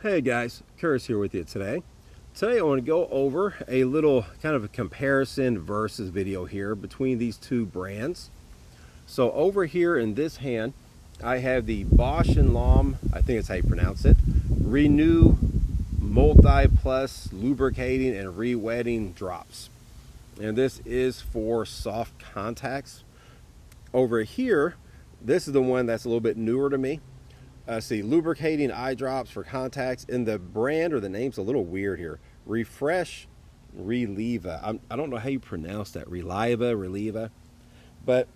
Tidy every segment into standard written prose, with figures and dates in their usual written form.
Hey guys, Curtis here with you today. Today I want to go over a little kind of a comparison versus video here between these two brands. So over here in this hand, I have the Bosch and Lomb, I think it's how you pronounce it, Renu Multi Plus Lubricating and Rewetting Drops. And this is for soft contacts. Over here, this is the one that's a little bit newer to me. See, lubricating eye drops for contacts, and the brand or the name's a little weird here. Refresh Relieva. I don't know how you pronounce that. Relieva. But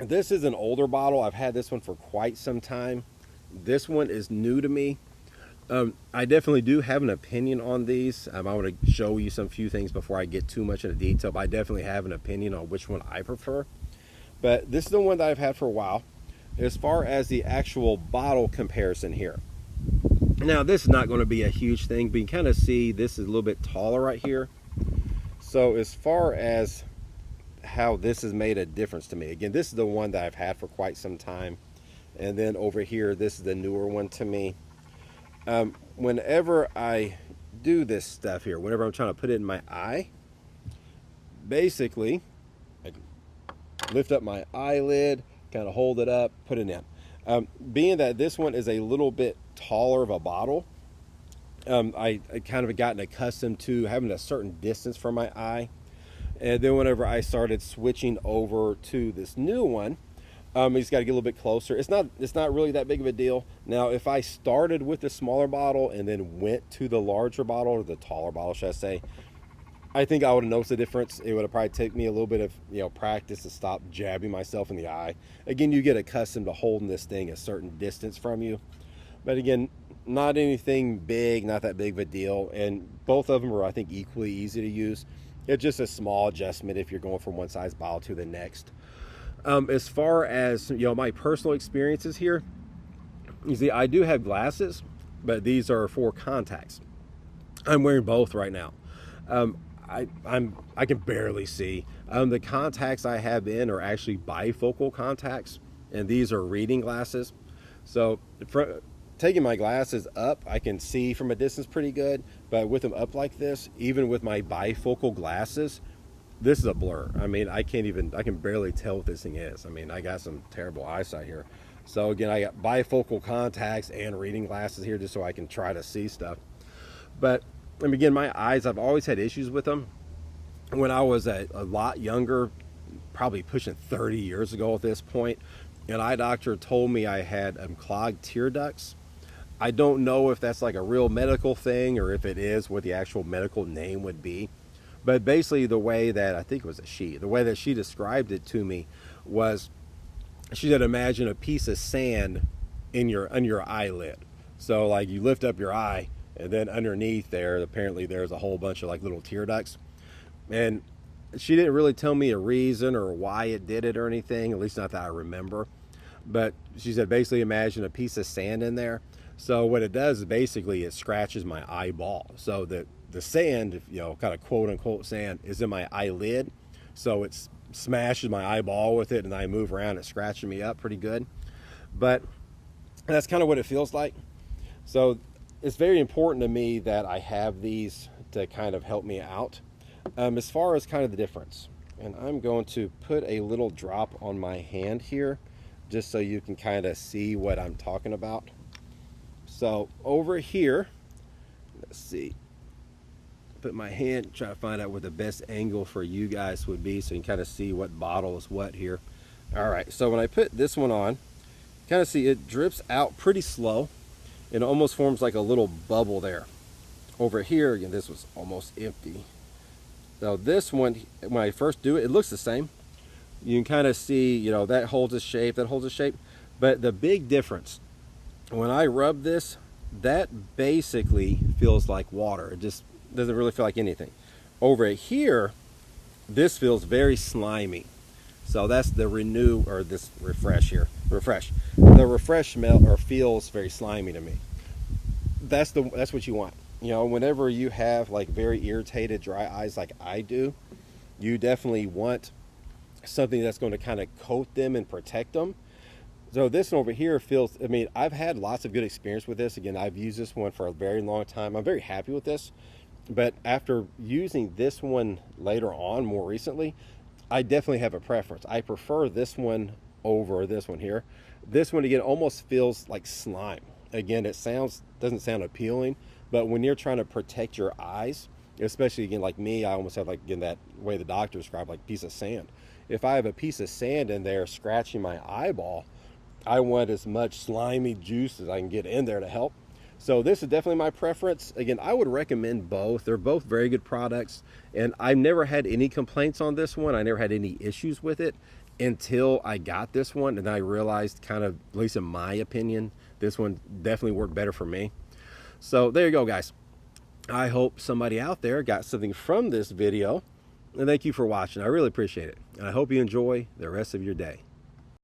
this is an older bottle. I've had this one for quite some time. This one is new to me. I definitely do have an opinion on these. I want to show you some few things before I get too much into detail, but I definitely have an opinion on which one I prefer. But this is the one that I've had for a while. As far as the actual bottle comparison here, now this is not going to be a huge thing, but you can kind of see this is a little bit taller right here. So as far as how this has made a difference to me, again, this is the one that I've had for quite some time, and then over here this is the newer one to me. Whenever I do this stuff here, whenever I'm trying to put it in my eye, basically I lift up my eyelid, kind of hold it up, put it in. Being that this one is a little bit taller of a bottle, I kind of gotten accustomed to having a certain distance from my eye. And then whenever I started switching over to this new one, it's got to get a little bit closer. It's not really that big of a deal. Now, if I started with the smaller bottle and then went to the larger bottle, or the taller bottle, should I say, I think I would have noticed the difference. It would have probably taken me a little bit of practice to stop jabbing myself in the eye. Again, you get accustomed to holding this thing a certain distance from you. But again, not anything big, not that big of a deal. And both of them are, I think, equally easy to use. It's just a small adjustment if you're going from one size bottle to the next. As far as my personal experiences here, you see, I do have glasses, but these are for contacts. I'm wearing both right now. I can barely see. The contacts I have in are actually bifocal contacts, and these are reading glasses. So taking my glasses up, I can see from a distance pretty good, but with them up like this, even with my bifocal glasses, this is a blur. I mean, I can barely tell what this thing is. I mean, I got some terrible eyesight here. So again, I got bifocal contacts and reading glasses here just so I can try to see stuff. But and again, my eyes, I've always had issues with them. When I was a lot younger, probably pushing 30 years ago at this point, an eye doctor told me I had clogged tear ducts. I don't know if that's like a real medical thing or if it is what the actual medical name would be. But basically the way that, I think it was the way that she described it to me was, she said, imagine a piece of sand on your eyelid. So like you lift up your eye, and then underneath there, apparently there's a whole bunch of like little tear ducts. And she didn't really tell me a reason or why it did it or anything, at least not that I remember. But she said, basically imagine a piece of sand in there. So what it does is basically it scratches my eyeball. So the sand, kind of quote unquote sand, is in my eyelid. So it smashes my eyeball with it, and I move around, it's scratching me up pretty good. But that's kind of what it feels like. So it's very important to me that I have these to kind of help me out. As far as kind of the difference, and I'm going to put a little drop on my hand here just so you can kind of see what I'm talking about. So over here, let's see, put my hand, try to find out what the best angle for you guys would be so you can kind of see what bottle is what here. All right, so when I put this one on, kind of see it drips out pretty slow. It almost forms like a little bubble there. Over here, again, this was almost empty. So this one, when I first do it, it looks the same. You can kind of see, that holds its shape, that holds its shape. But the big difference, when I rub this, that basically feels like water. It just doesn't really feel like anything. Over here, this feels very slimy. So that's the Renew, or this Refresh here. Refresh. The Refresh smell or feels very slimy to me. That's what you want. Whenever you have like very irritated dry eyes like I do, you definitely want something that's going to kind of coat them and protect them. So this one over here feels, I mean, I've had lots of good experience with this. Again, I've used this one for a very long time. I'm very happy with this. But after using this one later on, more recently, I definitely have a preference. I prefer this one over this one here. This one, again, almost feels like slime. Again, it doesn't sound appealing, but when you're trying to protect your eyes, especially, again, like me, I almost have, like, again, that way the doctor described, like piece of sand. If I have a piece of sand in there scratching my eyeball, I want as much slimy juice as I can get in there to help. So this is definitely my preference. Again, I would recommend both. They're both very good products, and I've never had any complaints on this one. I never had any issues with it until I got this one, and I realized, kind of, at least in my opinion, this one definitely worked better for me. So there you go, guys. I hope somebody out there got something from this video, and thank you for watching. I really appreciate it, and I hope you enjoy the rest of your day.